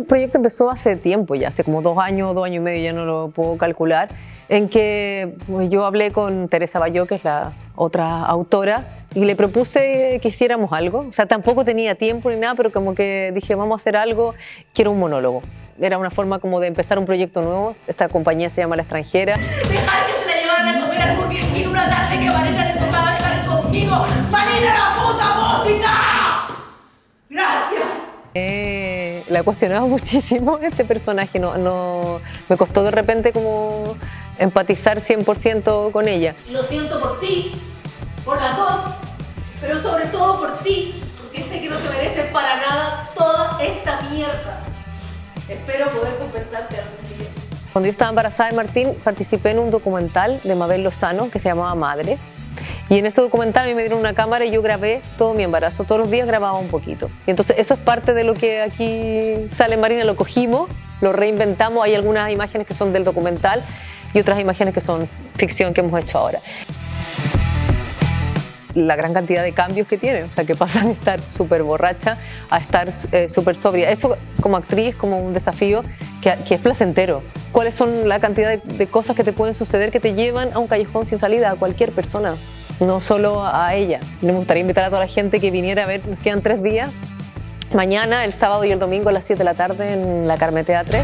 proyecto empezó hace tiempo ya, hace como 2 años, 2 años y medio, ya no lo puedo calcular, en que pues, yo hablé con Teresa Bayó, que es la otra autora, y le propuse que hiciéramos algo. O sea, tampoco tenía tiempo ni nada, pero como que dije, vamos a hacer algo, quiero un monólogo. Era una forma como de empezar un proyecto nuevo. Esta compañía se llama La Extranjera. Dejar que se la llevaran a comer a Burger King una tarde que Vanessa le tocaba estar conmigo. ¡Vanessa, la puta música! ¡Gracias! La he cuestionado muchísimo este personaje. Me costó de repente como empatizar 100% con ella. Lo siento por ti, por las dos, pero sobre todo por ti, porque sé que no te mereces para nada toda esta mierda. Espero poder compensarte algún día. Cuando yo estaba embarazada de Martín, participé en un documental de Mabel Lozano que se llamaba Madre. Y en este documental a mí me dieron una cámara y yo grabé todo mi embarazo. Todos los días grababa un poquito. Y entonces eso es parte de lo que aquí sale en Marina. Lo cogimos, lo reinventamos. Hay algunas imágenes que son del documental y otras imágenes que son ficción que hemos hecho ahora. La gran cantidad de cambios que tiene, o sea, que pasan de estar súper borracha a estar súper sobria. Eso como actriz es como un desafío que es placentero. ¿Cuáles son la cantidad de cosas que te pueden suceder que te llevan a un callejón sin salida, a cualquier persona, no solo a ella? Me gustaría invitar a toda la gente que viniera a ver, nos quedan 3 días, mañana, el sábado y el domingo a las 7 de la tarde en la Carme Teatre.